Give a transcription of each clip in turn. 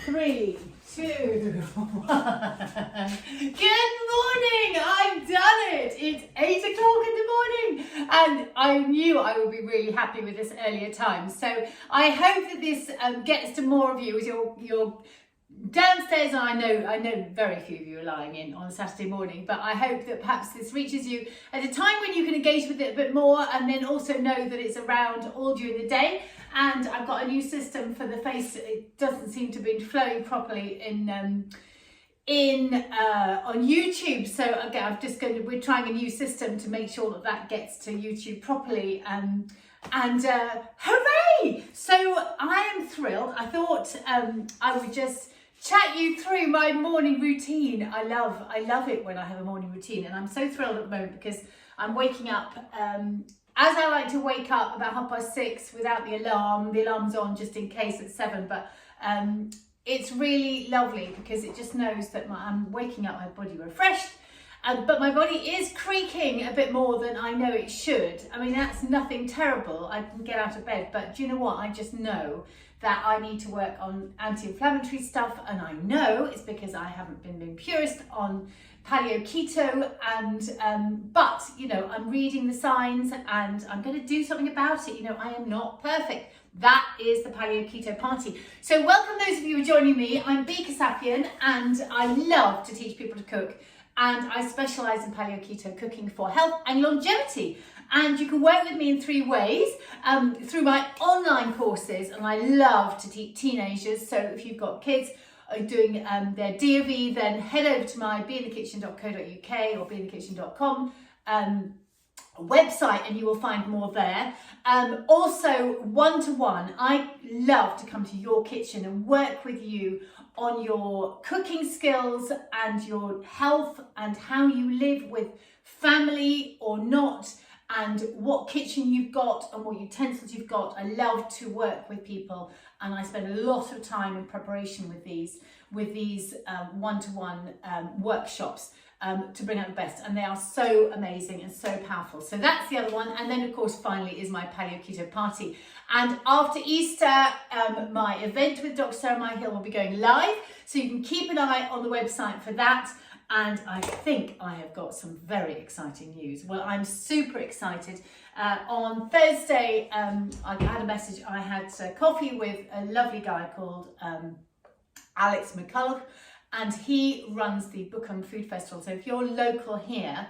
Three, two, one. Good morning! I've done it! It's 8 o'clock in the morning and I knew I would be really happy with this earlier time. So I hope that this gets to more of you as you're downstairs. I know very few of you are lying in on a Saturday morning, but I hope that perhaps this reaches you at a time when you can engage with it a bit more, and then also know that it's around all during the day. And I've got a new system for the face. It doesn't seem to be flowing properly on YouTube. So again, we're trying a new system to make sure that gets to YouTube properly. And hooray! So I am thrilled. I thought I would just chat you through my morning routine. I love it when I have a morning routine, and I'm so thrilled at the moment because I'm waking up as I like to wake up about 6:30 without the alarm. The alarm's on just in case at 7, but it's really lovely because it just knows that I'm waking up, my body refreshed, but my body is creaking a bit more than I know it should. I mean, that's nothing terrible. I can get out of bed, but do you know what? I just know that I need to work on anti-inflammatory stuff, and I know it's because I haven't been being purist on Paleo Keto, and but you know, I'm reading the signs and I'm going to do something about it. You know, I am not perfect. That is the Paleo Keto Party. So welcome those of you who are joining me. I'm Be Kassapian and I love to teach people to cook, and I specialise in Paleo Keto cooking for health and longevity. And you can work with me in 3 ways, through my online courses, and I love to teach teenagers. So if you've got kids doing their DOV, then head over to my beinthekitchen.co.uk or beinthekitchen.com website and you will find more there. Also one-to-one, I love to come to your kitchen and work with you on your cooking skills and your health and how you live with family or not, and what kitchen you've got and what utensils you've got. I love to work with people, and I spend a lot of time in preparation with these one-to-one workshops to bring out the best, and they are so amazing and so powerful. So that's the other one. And then of course finally is my Paleo Keto Party, and after Easter my event with Dr. Sarah Hill will be going live, so you can keep an eye on the website for that. And I think I have got some very exciting news. Well, I'm super excited. On Thursday, I had a message. I had coffee with a lovely guy called Alex McCullough, and he runs the Bookham Food Festival. So if you're local here,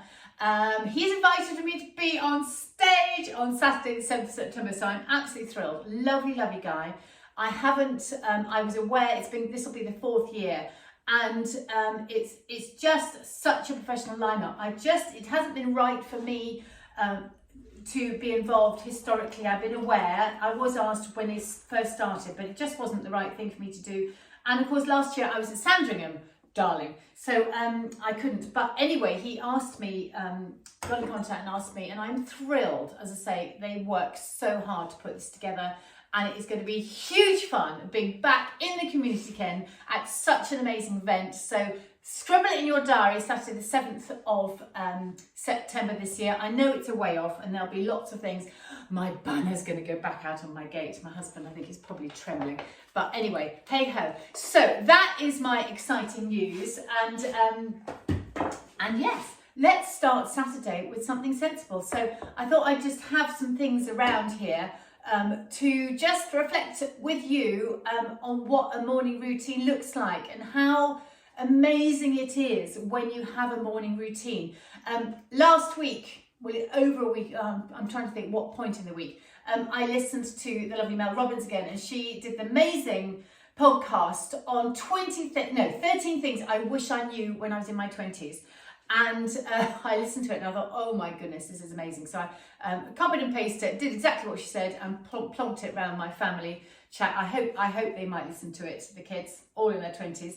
he's invited me to be on stage on Saturday, the 7th of September. So I'm absolutely thrilled. Lovely, lovely guy. I was aware, this will be the 4th year. And it's just such a professional lineup. It hasn't been right for me to be involved historically. I've been aware. I was asked when it first started, but it just wasn't the right thing for me to do. And of course, last year I was at Sandringham, darling, so I couldn't. But anyway, he asked me, got in contact and asked me, and I'm thrilled. As I say, they worked so hard to put this together. And it is going to be huge fun being back in the community again at such an amazing event. So scribble it in your diary, Saturday the 7th of September this year. I know it's a way off and there'll be lots of things. My banner's going to go back out on my gate. My husband, I think, is probably trembling. But anyway, hey ho. So that is my exciting news. And yes, let's start Saturday with something sensible. So I thought I'd just have some things around here to just reflect with you on what a morning routine looks like and how amazing it is when you have a morning routine. Last week, over a week, I'm trying to think what point in the week, I listened to the lovely Mel Robbins again, and she did the amazing podcast on 13 things I wish I knew when I was in my 20s. And I listened to it and I thought, oh my goodness, this is amazing. So I copied and pasted it, did exactly what she said, and plonked it around my family chat. I hope they might listen to it, the kids, all in their 20s.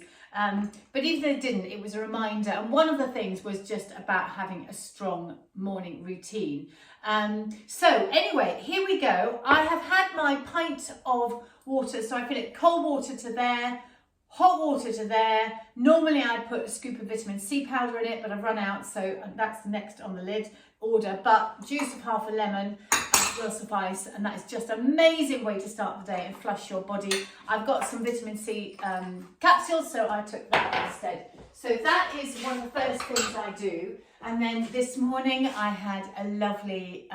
But even if they didn't, it was a reminder. And one of the things was just about having a strong morning routine. So anyway, here we go. I have had my pint of water. So I put it cold water to there, hot water to there. Normally I'd put a scoop of vitamin C powder in it, but I've run out, so that's next on the lid order. But juice of half a lemon, will suffice, and that is just an amazing way to start the day and flush your body. I've got some vitamin C capsules, so I took that instead. So that is one of the first things I do. And then this morning I had a lovely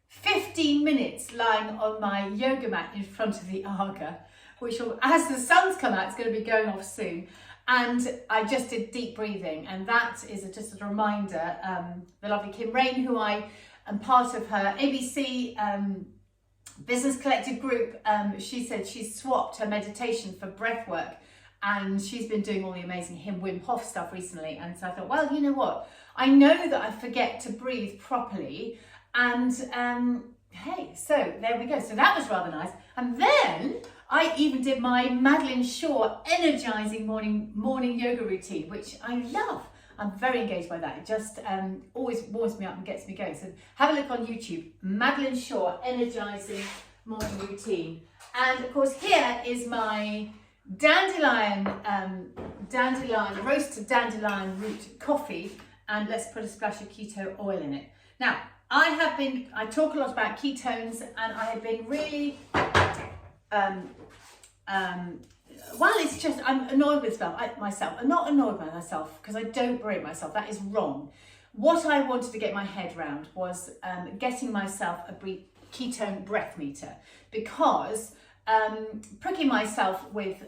15 minutes lying on my yoga mat in front of the Aga, which will, as the sun's come out, it's going to be going off soon. And I just did deep breathing, and that is just a reminder. The lovely Kim Rain, who I am part of her ABC Business Collective group, she said she's swapped her meditation for breath work, and she's been doing all the amazing Wim Hof stuff recently. And so I thought, well, you know what? I know that I forget to breathe properly, and hey, so there we go. So that was rather nice. And then I even did my Madeline Shaw energizing morning yoga routine, which I love. I'm very engaged by that. It just always warms me up and gets me going. So have a look on YouTube, Madeline Shaw energizing morning routine. And of course, here is my roasted dandelion root coffee, and let's put a splash of keto oil in it. Now, I talk a lot about ketones, and I have been really, well, it's just, I'm annoyed with myself. I'm not annoyed by myself because I don't berate myself. That is wrong. What I wanted to get my head around was getting myself a ketone breath meter, because pricking myself with,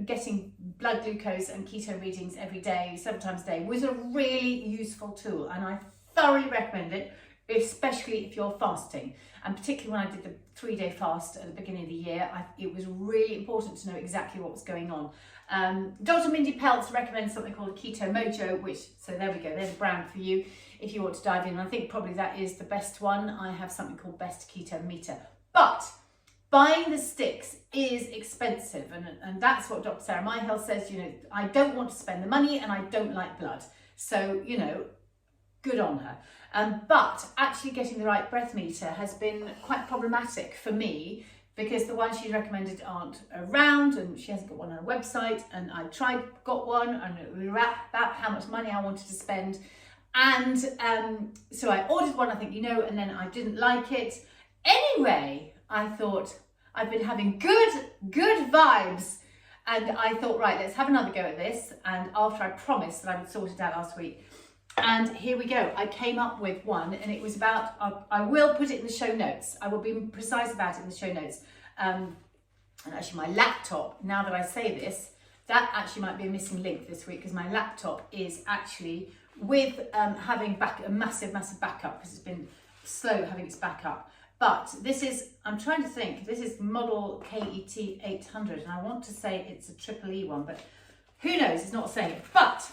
getting blood glucose and keto readings every day, 7 times a day, was a really useful tool, and I thoroughly recommend it, especially if you're fasting. And particularly when I did the 3-day fast at the beginning of the year, it was really important to know exactly what was going on. Dr. Mindy Peltz recommends something called Keto Mojo, so there we go, there's a brand for you if you want to dive in. I think probably that is the best one. I have something called Baste Keto Meter. But buying the sticks is expensive, and that's what Dr. Sarah Myhill says. I don't want to spend the money, and I don't like blood. So, good on her. But actually getting the right breath meter has been quite problematic for me, because the ones she recommended aren't around, and she hasn't got one on her website, and I got one, and it was about how much money I wanted to spend. And so I ordered one, I think and then I didn't like it. Anyway, I thought I've been having good vibes, and I thought, right, let's have another go at this. And after I promised that I would sort it out last week, and here we go. I came up with one, and it was about, I will put it in the show notes. I will be precise about it in the show notes. And actually my laptop, now that I say this, that actually might be a missing link this week, because my laptop is actually with having a massive backup, because it's been slow having its backup. But this is, I'm trying to think, this is model KET 800, and I want to say it's a EEE one, but who knows, it's not saying it. But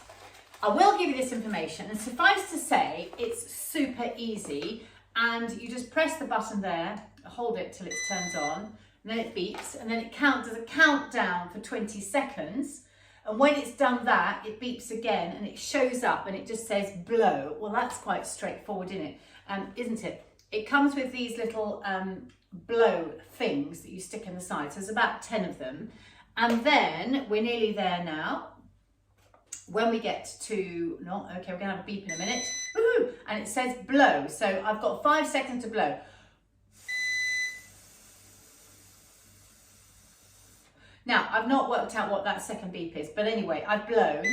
I will give you this information, and suffice to say, it's super easy, and you just press the button there, hold it till it turns on, and then it beeps, and then it does a countdown for 20 seconds, and when it's done that, it beeps again, and it shows up, and it just says blow. Well, that's quite straightforward, isn't it? It comes with these little blow things that you stick in the side, so there's about 10 of them, and then we're nearly there now. When we get to, we're going to have a beep in a minute. Woo-hoo! And it says blow. So I've got 5 seconds to blow. Now, I've not worked out what that second beep is, but anyway, I've blown,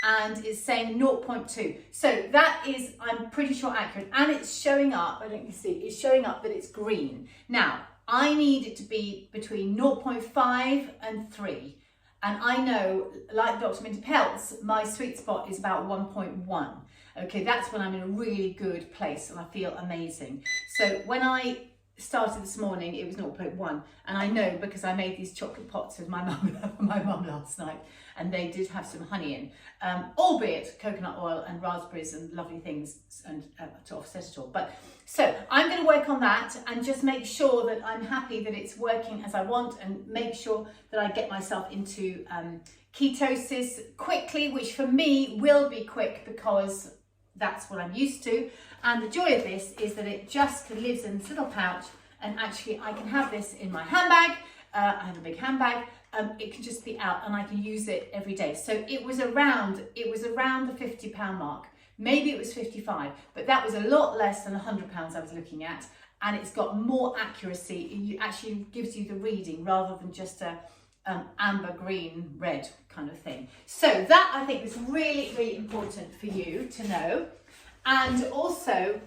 and it's saying 0.2. So that is, I'm pretty sure, accurate. And it's showing up, I don't know if you see, it's showing up that it's green. Now, I need it to be between 0.5 and 3. And I know, like Dr. Mindy Peltz, my sweet spot is about 1.1. Okay, that's when I'm in a really good place and I feel amazing. So when I started this morning, it was 0.1. And I know because I made these chocolate pots with my mum last night, and they did have some honey in, albeit coconut oil and raspberries and lovely things and to offset it all. But so I'm going to work on that and just make sure that I'm happy that it's working as I want, and make sure that I get myself into ketosis quickly, which for me will be quick because that's what I'm used to. And the joy of this is that it just lives in this little pouch, and actually I can have this in my handbag. I have a big handbag. It can just be out and I can use it every day. So it was around the £50 mark. Maybe it was 55, but that was a lot less than £100 I was looking at. and it's got more accuracy. It actually gives you the reading rather than just a amber, green, red kind of thing. So that I think is really, really important for you to know. And also,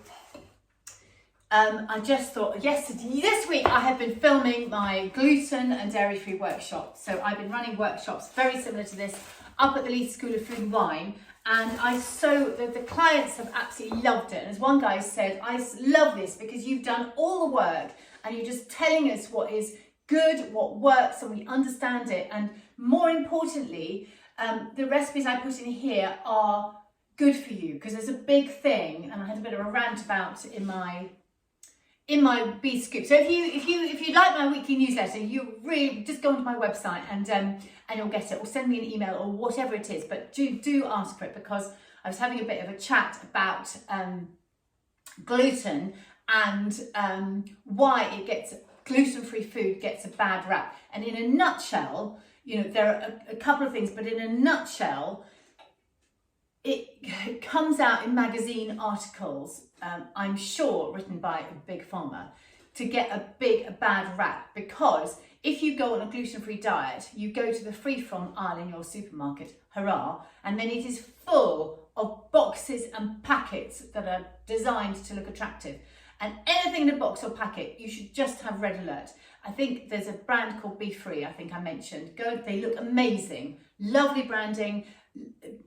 I just thought this week I have been filming my gluten and dairy-free workshop. So I've been running workshops very similar to this up at the Leeds School of Food and Wine. And the clients have absolutely loved it. And as one guy said, I love this because you've done all the work and you're just telling us what is good, what works, and we understand it. And more importantly, the recipes I put in here are good for you, because there's a big thing, and I had a bit of a rant about in my Be Scoop. So if you like my weekly newsletter, you really just go onto my website and you'll get it, or send me an email or whatever it is. But do ask for it, because I was having a bit of a chat about gluten and why gluten-free food gets a bad rap. And in a nutshell, there are a couple of things, but in a nutshell, it comes out in magazine articles, I'm sure written by a big pharma, to get a bad rap, because if you go on a gluten-free diet, you go to the free-from aisle in your supermarket, hurrah, and then it is full of boxes and packets that are designed to look attractive. And anything in a box or packet, you should just have red alert. I think there's a brand called Be Free, I think I mentioned. They look amazing, lovely branding,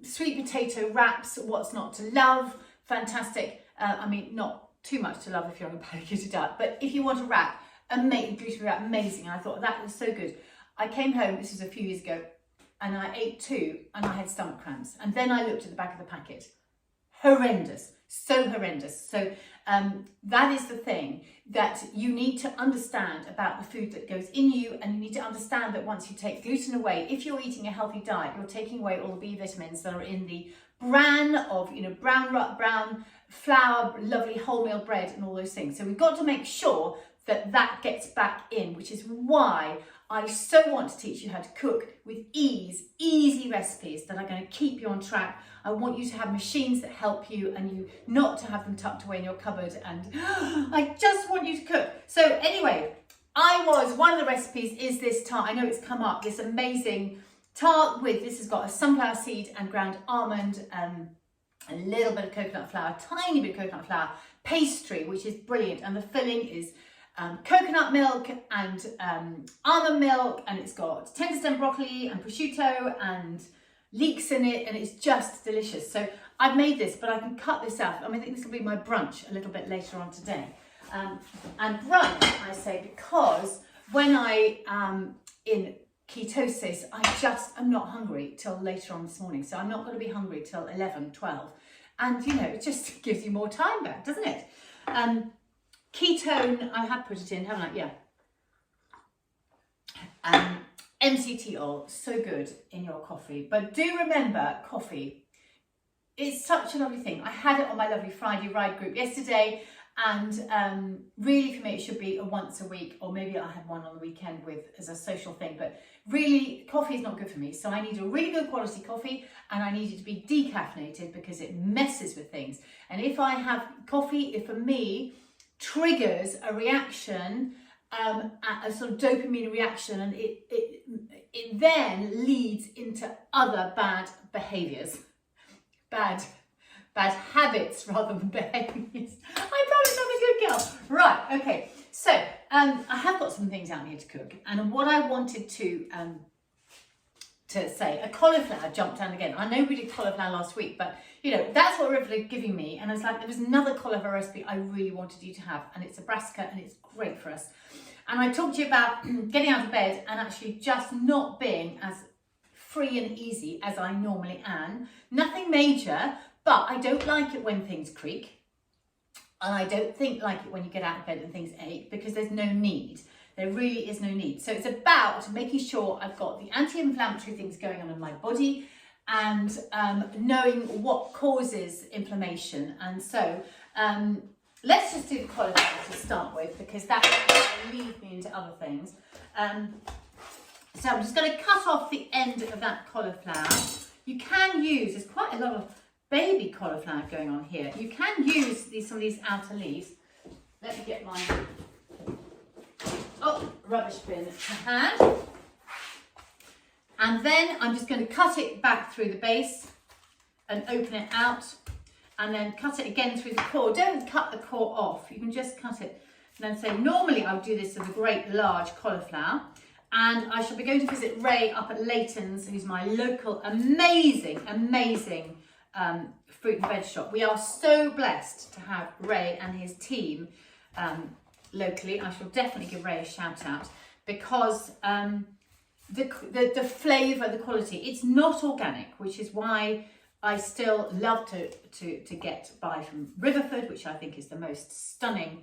sweet potato wraps, what's not to love, fantastic. I mean, not too much to love if you're on a paleo keto diet, but if you want a wrap, gluten-free wrap, amazing. And I thought that was so good. I came home, this was a few years ago, and I ate 2 and I had stomach cramps. And then I looked at the back of the packet. Horrendous, so horrendous. So that is the thing that you need to understand about the food that goes in you, and you need to understand that once you take gluten away, if you're eating a healthy diet, you're taking away all the B vitamins that are in the bran of, brown flour, lovely wholemeal bread and all those things. So we've got to make sure that gets back in, which is why I so want to teach you how to cook with easy recipes that are going to keep you on track. I want you to have machines that help you, and you not to have them tucked away in your cupboard, and I just want you to cook. So anyway, one of the recipes is this tart. I know it's come up, this amazing tart this has got a sunflower seed and ground almond, a little bit of coconut flour, tiny bit of coconut flour, pastry, which is brilliant, and the filling is coconut milk and almond milk, and it's got tender stem broccoli and prosciutto and leeks in it, and it's just delicious. So I've made this, but I can cut this out. I think this will be my brunch a little bit later on today. And brunch, I say, because when I am in ketosis, I just am not hungry till later on this morning. So I'm not going to be hungry till 11, 12. And, it just gives you more time back, doesn't it? Ketone, I have put it in, haven't I? Yeah. MCT oil, so good in your coffee. But do remember, coffee is such a lovely thing. I had it on my lovely Friday ride group yesterday, and really for me it should be a once a week, or maybe I had one on the weekend as a social thing. But really, coffee is not good for me. So I need a really good quality coffee, and I need it to be decaffeinated because it messes with things. And if I have coffee, for me, triggers a reaction, a sort of dopamine reaction, and it then leads into other bad behaviours, bad habits rather than behaviours. I promise I'm a good girl. Right, okay. So I have got some things out here to cook, and what I wanted to say, a cauliflower jumped down again. I know we did cauliflower last week, but that's what River are giving me, and it's like there was another cauliflower recipe I really wanted you to have, and it's a brassica, and it's great for us. And I talked to you about getting out of bed and actually just not being as free and easy as I normally am. Nothing major, but I don't like it when things creak, and I don't like it when you get out of bed and things ache, because there's no need. There really is no need. So it's about making sure I've got the anti-inflammatory things going on in my body, and knowing what causes inflammation. And so let's just do the cauliflower to start with, because that will lead me into other things. So I'm just going to cut off the end of that cauliflower. You can use, there's quite a lot of baby cauliflower going on here. You can use some of these outer leaves. let me get my rubbish bin to hand. And then I'm just going to cut it back through the base and open it out, and then cut it again through the core. Don't cut the core off, you can just cut it. And then say, normally I would do this with a great large cauliflower, and I shall be going to visit Ray up at Leighton's, who's my local amazing fruit and veg shop. We are so blessed to have Ray and his team locally. I shall definitely give Ray a shout out, because the flavour, the quality, it's not organic, which is why I still love to buy from Riverford, which I think is the most stunning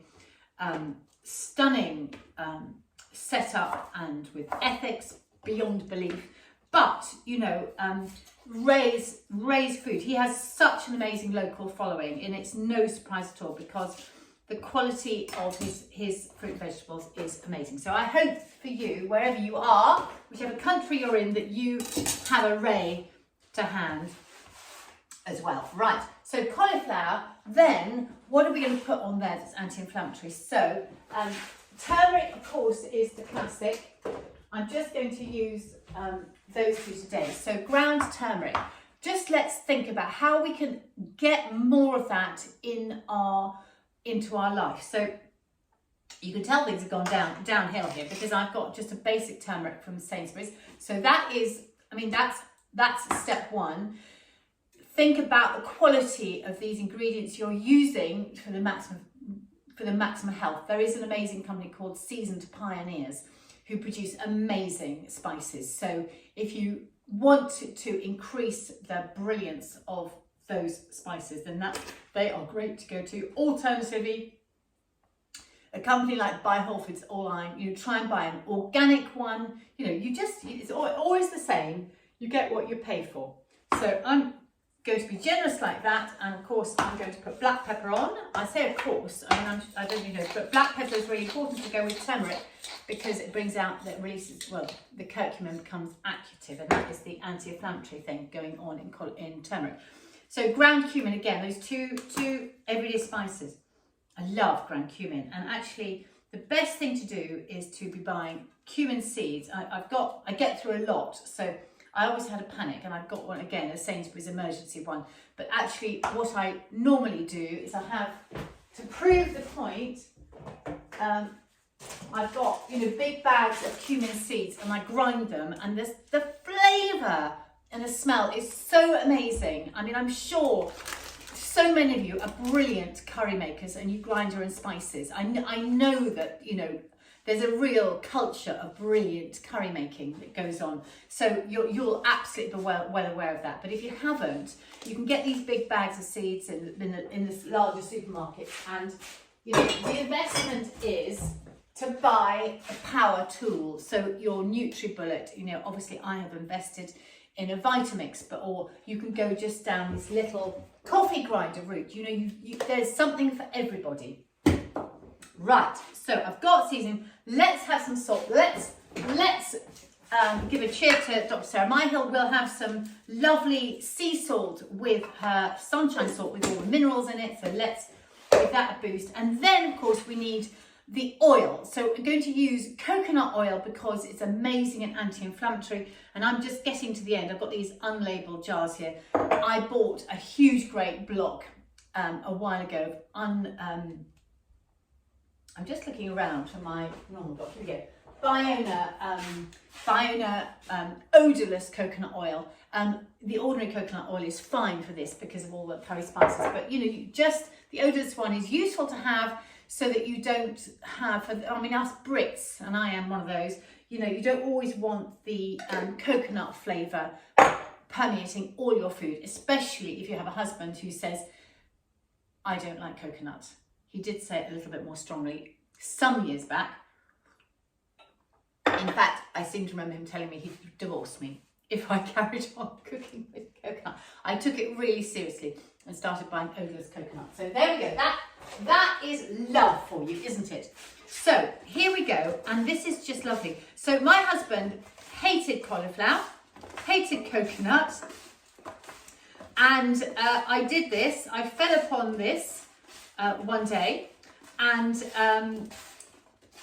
setup and with ethics beyond belief. But you know, Ray's food, he has such an amazing local following, and it's no surprise at all, because the quality of his fruit and vegetables is amazing. So I hope for you, wherever you are, whichever country you're in, that you have a Ray to hand as well. Right, so cauliflower, then what are we going to put on there that's anti-inflammatory? So turmeric, of course, is the classic. I'm just going to use those two today. So ground turmeric. Just let's think about how we can get more of that into our life. So you can tell things have gone downhill here, because I've got just a basic turmeric from Sainsbury's. So that is, I mean, that's step one. Think about the quality of these ingredients you're using for the maximum health. There is an amazing company called Seasoned Pioneers who produce amazing spices. So if you want to increase the brilliance of those spices, then they are great to go to. Alternatively, a company like Buy Whole Foods All-In, you try and buy an organic one. You know, it's always the same. You get what you pay for. So I'm going to be generous like that, and of course I'm going to put black pepper on. I say of course, I mean, I don't even know, but black pepper is really important to go with turmeric, because it brings out, that releases, well, the curcumin becomes active, and that is the anti-inflammatory thing going on in turmeric. So ground cumin, again, those two everyday spices. I love ground cumin, and actually the best thing to do is to be buying cumin seeds. I get through a lot, so I always had a panic, and I've got one again, a Sainsbury's emergency one. But actually what I normally do is I have, to prove the point, I've got, you know, big bags of cumin seeds, and I grind them, and the flavour and the smell is so amazing. I mean, I'm sure so many of you are brilliant curry makers, and you grind your own spices. I know that, you know, there's a real culture of brilliant curry making that goes on. So you'll absolutely be well aware of that. But if you haven't, you can get these big bags of seeds in this larger supermarket. And you know, the investment is to buy a power tool. So your NutriBullet, you know, obviously I have invested in a Vitamix, or you can go just down this little coffee grinder route. You know, there's something for everybody. Right, so I've got seasoning. Let's have some salt. Let's give a cheer to Dr. Sarah Myhill. We'll have some lovely sea salt with her sunshine salt with all the minerals in it. So let's give that a boost. And then, of course, we need the oil. So I'm going to use coconut oil because it's amazing and anti-inflammatory. And I'm just getting to the end. I've got these unlabeled jars here. I bought a huge, great block a while ago. I'm just looking around for my normal block. Here we go. Biona odorless coconut oil. The ordinary coconut oil is fine for this because of all the curry spices. But you know, the odorless one is useful to have so that you don't have. I mean, us Brits, and I am one of those. You know, you don't always want the coconut flavour permeating all your food, especially if you have a husband who says, "I don't like coconut." He did say it a little bit more strongly some years back. In fact, I seem to remember him telling me he'd divorce me if I carried on cooking with coconut. I took it really seriously and started buying odorless coconut. So there we go. That is love for you, isn't it? So here we go. And this is just lovely. So my husband hated cauliflower, hated coconut. And I did this. I fell upon this one day, and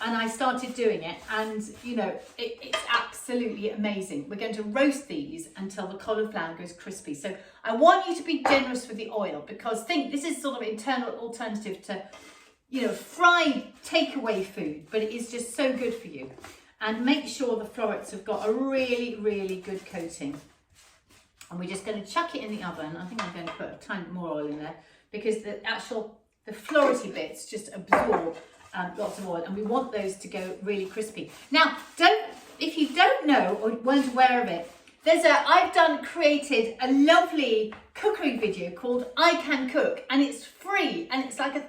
I started doing it, and you know, it's absolutely amazing. We're going to roast these until the cauliflower goes crispy. So I want you to be generous with the oil, because think this is sort of internal alternative to, you know, fried takeaway food, but it is just so good for you. And make sure the florets have got a really, really good coating. And we're just going to chuck it in the oven. I think I'm going to put a tiny bit more oil in there, because the florety bits just absorb lots of oil, and we want those to go really crispy. Now, if you don't know or weren't aware of it, I've created a lovely cookery video called I Can Cook, and it's free, and it's like a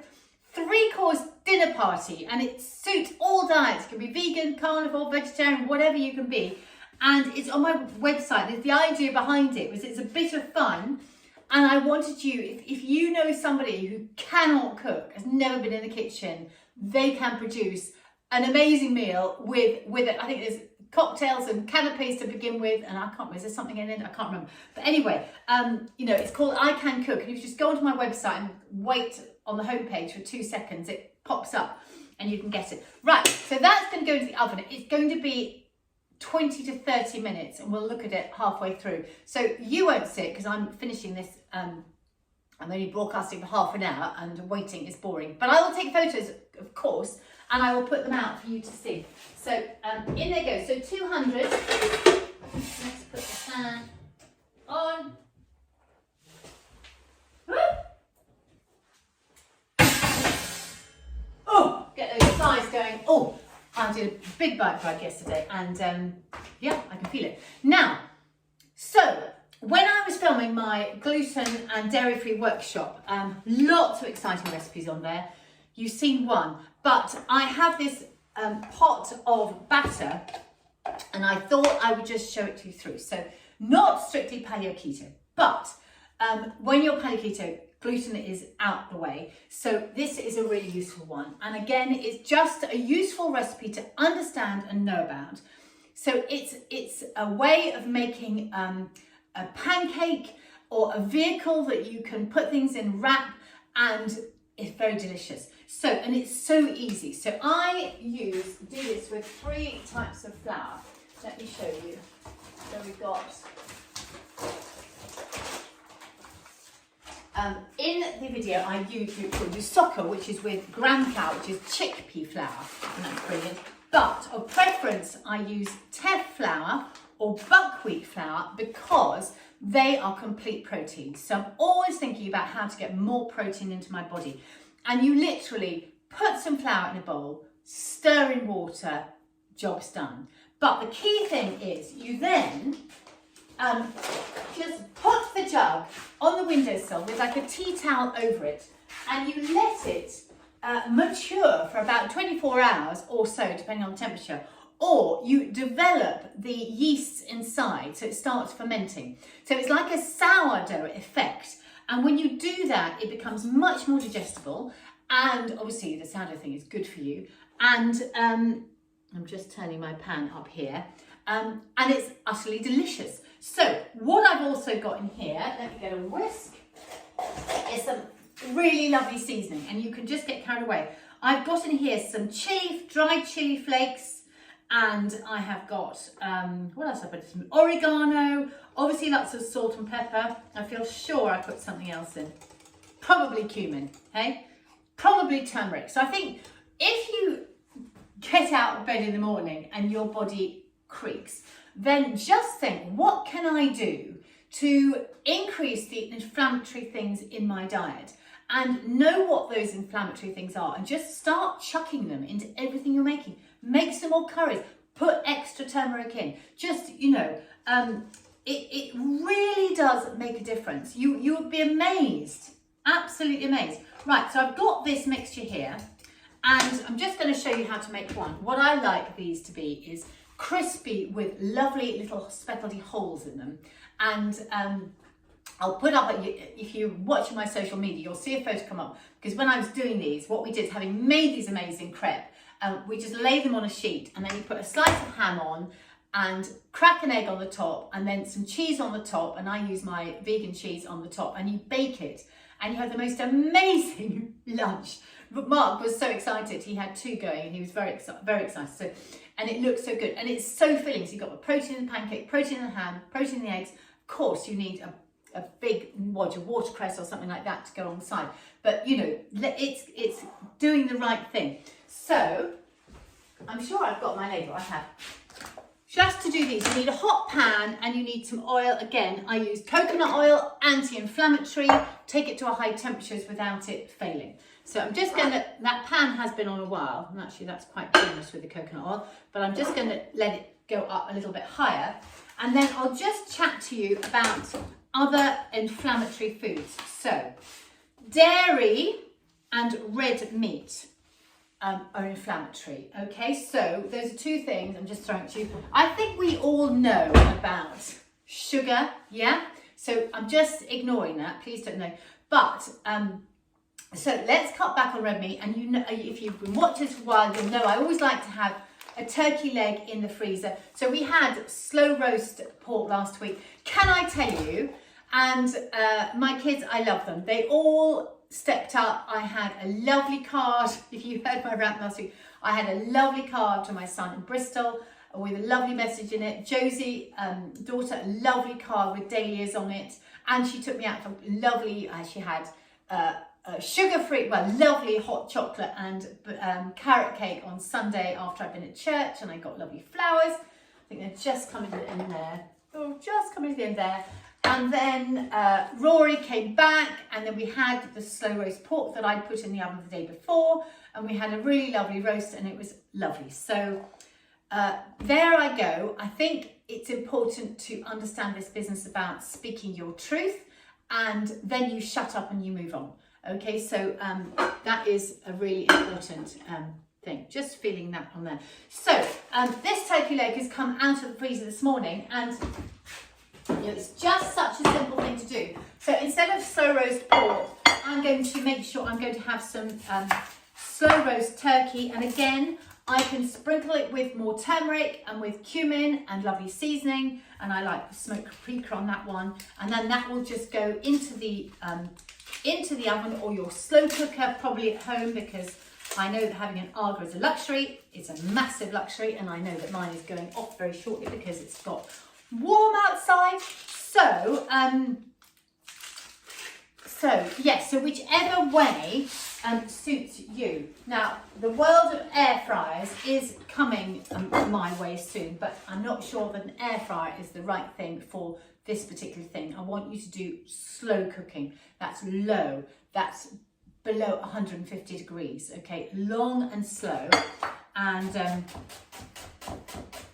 3-course dinner party, and it suits all diets. It can be vegan, carnivore, vegetarian, whatever you can be. And it's on my website. And the idea behind it was it's a bit of fun. And I wanted you, if you know somebody who cannot cook, has never been in the kitchen, they can produce an amazing meal with it. I think there's cocktails and canapes to begin with, and I can't remember, is there something in it? I can't remember. But anyway, you know, it's called I Can Cook. And if you just go onto my website and wait on the homepage for 2 seconds, it pops up and you can get it. Right, so that's going to go into the oven. It's going to be 20 to 30 minutes, and we'll look at it halfway through. So you won't see it because I'm finishing this, I'm only broadcasting for half an hour, and waiting is boring. But I will take photos, of course, and I will put them out for you to see. So in they go. So 200, let's put the pan on. Oh, get those thighs going. Oh, I did a big bike ride yesterday, and yeah, I can feel it. Now, so when I was filming my gluten and dairy-free workshop, lots of exciting recipes on there. You've seen one, but I have this pot of batter, and I thought I would just show it to you through. So not strictly paleo keto, but when you're paleo keto, gluten is out the way. So this is a really useful one. And again, it's just a useful recipe to understand and know about. So it's a way of making a pancake, or a vehicle that you can put things in, wrap, and it's very delicious. So, and it's so easy. So I do this with 3 types of flour. Let me show you. So we've got, in the video I use Socca, which is with gram flour, which is chickpea flour, and that's brilliant. But of preference, I use teff flour or buckwheat flour, because they are complete protein. So I'm always thinking about how to get more protein into my body. And you literally put some flour in a bowl, stir in water, job's done. But the key thing is you then just put the jug on the windowsill with like a tea towel over it, and you let it mature for about 24 hours or so, depending on the temperature, or you develop the yeasts inside, so it starts fermenting. So it's like a sourdough effect. And when you do that, it becomes much more digestible. And obviously the sourdough thing is good for you. And I'm just turning my pan up here. And it's utterly delicious. So what I've also got in here, let me get a whisk, is some really lovely seasoning. And you can just get carried away. I've got in here some chilli, dried chilli flakes. And I have got, what else I put? Some oregano, obviously lots of salt and pepper. I feel sure I put something else in. Probably cumin, okay? Probably turmeric. So I think if you get out of bed in the morning and your body creaks, then just think, what can I do to increase the inflammatory things in my diet? And know what those inflammatory things are, and just start chucking them into everything you're making. Make some more curries, put extra turmeric in. Just, you know, it really does make a difference. You would be amazed, absolutely amazed. Right, so I've got this mixture here, and I'm just going to show you how to make one. What I like these to be is crispy with lovely little speckledy holes in them. And I'll put up, if you're watching my social media, you'll see a photo come up, because when I was doing these, what we did, having made these amazing crepe, we just lay them on a sheet, and then you put a slice of ham on and crack an egg on the top, and then some cheese on the top, and I use my vegan cheese on the top, and you bake it, and you have the most amazing lunch. Mark was so excited. He had 2 going and he was very excited. So, and it looks so good. And it's so filling. So you've got the protein in the pancake, protein in the ham, protein in the eggs. Of course, you need a big watercress or something like that to go on the side. But, you know, it's doing the right thing. So, I'm sure I've got my label. I have. Just to do these, you need a hot pan and you need some oil. Again, I use coconut oil, anti-inflammatory. Take it to a high temperatures without it failing. So I'm just going to, that pan has been on a while, and actually that's quite generous with the coconut oil, but I'm just going to let it go up a little bit higher. And then I'll just chat to you about other inflammatory foods. So, dairy and red meat are inflammatory. Okay, so those are 2 things I'm just throwing at you. I think we all know about sugar, yeah? So I'm just ignoring that, please don't know. But, so let's cut back on red meat. And you know, if you've been watching this for a while, you'll know I always like to have a turkey leg in the freezer. So we had slow roast pork last week. Can I tell you, and my kids, I love them. They all stepped up. I had a lovely card. If you heard my rant last week, I had a lovely card to my son in Bristol with a lovely message in it. Josie, daughter, a lovely card with dahlias on it. And she took me out for lovely, she had sugar-free, well, lovely hot chocolate and carrot cake on Sunday after I'd been at church, and I got lovely flowers. I think they're just coming to the end there. Oh, just coming to the end there. And then Rory came back, and then we had the slow roast pork that I'd put in the oven the day before, and we had a really lovely roast, and it was lovely. So there I go. I think it's important to understand this business about speaking your truth, and then you shut up and you move on. Okay, so that is a really important thing. Just feeling that on there. So this turkey leg has come out of the freezer this morning, and you know, it's just such a simple thing to do. So instead of slow roast pork, I'm going to make sure I'm going to have some slow roast turkey. And again, I can sprinkle it with more turmeric and with cumin and lovely seasoning. And I like smoked paprika on that one. And then that will just go into the oven or your slow cooker, probably at home, because I know that having an Aga is a luxury. It's a massive luxury. And I know that mine is going off very shortly because it's got warm outside. So yes, so whichever way suits you. Now, the world of air fryers is coming my way soon, but I'm not sure that an air fryer is the right thing for this particular thing. I want you to do slow cooking. That's low. That's below 150 degrees. Okay, long and slow. And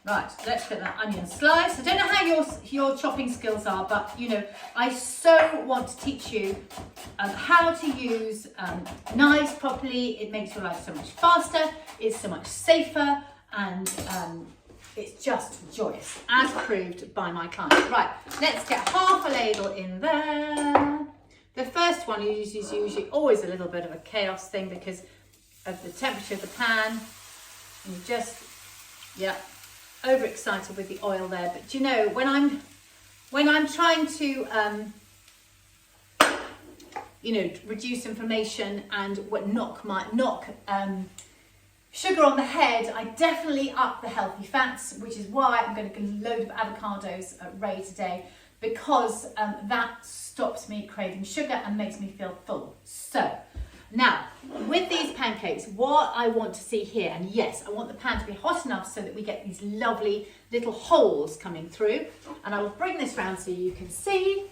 right, let's get that onion slice. I don't know how your chopping skills are, but you know, I so want to teach you how to use knives properly. It makes your life so much faster, it's so much safer, and it's just joyous, as proved by my client. Right, let's get half a ladle in there. The first one is usually always a little bit of a chaos thing because of the temperature of the pan. And you just, yeah, overexcited with the oil there. But you know, when I'm trying to, you know, reduce inflammation and knock sugar on the head, I definitely up the healthy fats, which is why I'm going to get a load of avocados ready today, because that stops me craving sugar and makes me feel full. So now, with these pancakes, what I want to see here, and yes, I want the pan to be hot enough so that we get these lovely little holes coming through. And I will bring this round so you can see.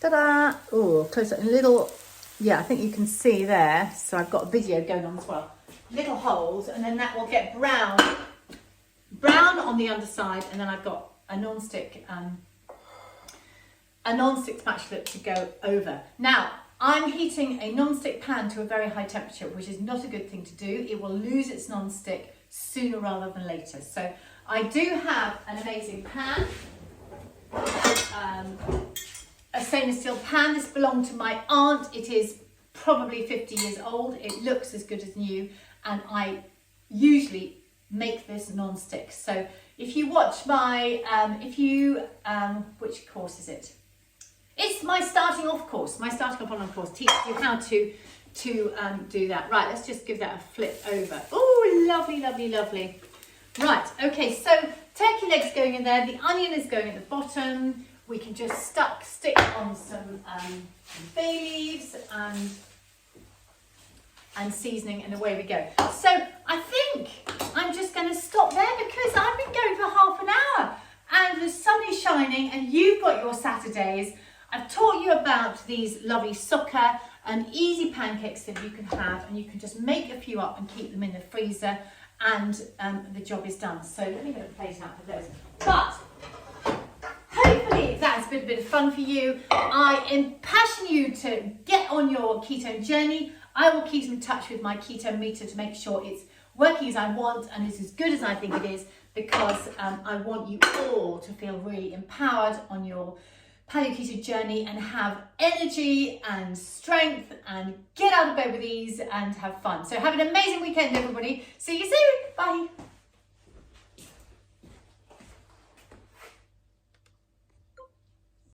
Ta-da! Oh, close up a little, yeah, I think you can see there. So I've got a video going on as well. Little holes, and then that will get brown on the underside, and then I've got a non-stick spatula to go over. Now, I'm heating a non-stick pan to a very high temperature, which is not a good thing to do. It will lose its non-stick sooner rather than later. So I do have an amazing pan, a stainless steel pan. This belonged to my aunt. It is probably 50 years old. It looks as good as new, and I usually make this non-stick. So if you watch my, which course is it? It's my starting off course. My starting off online course teaches you how to to do that. Right, let's just give that a flip over. Oh, lovely, lovely, lovely. Right, okay, so turkey legs going in there, the onion is going at the bottom. We can just stick on some bay leaves and seasoning, and away we go. So I think I'm just going to stop there because I've been going for half an hour and the sun is shining and you've got your Saturdays. I've taught you about these lovely Socca and easy pancakes that you can have, and you can just make a few up and keep them in the freezer, and the job is done. So let me get a plate out for those. But hopefully that's been a bit of fun for you. I impassion you to get on your ketone journey. I will keep in touch with my keto meter to make sure it's working as I want and it's as good as I think it is, because I want you all to feel really empowered on your Paleo Keto journey and have energy and strength and get out of bed with ease and have fun. So have an amazing weekend, everybody. See you soon. Bye.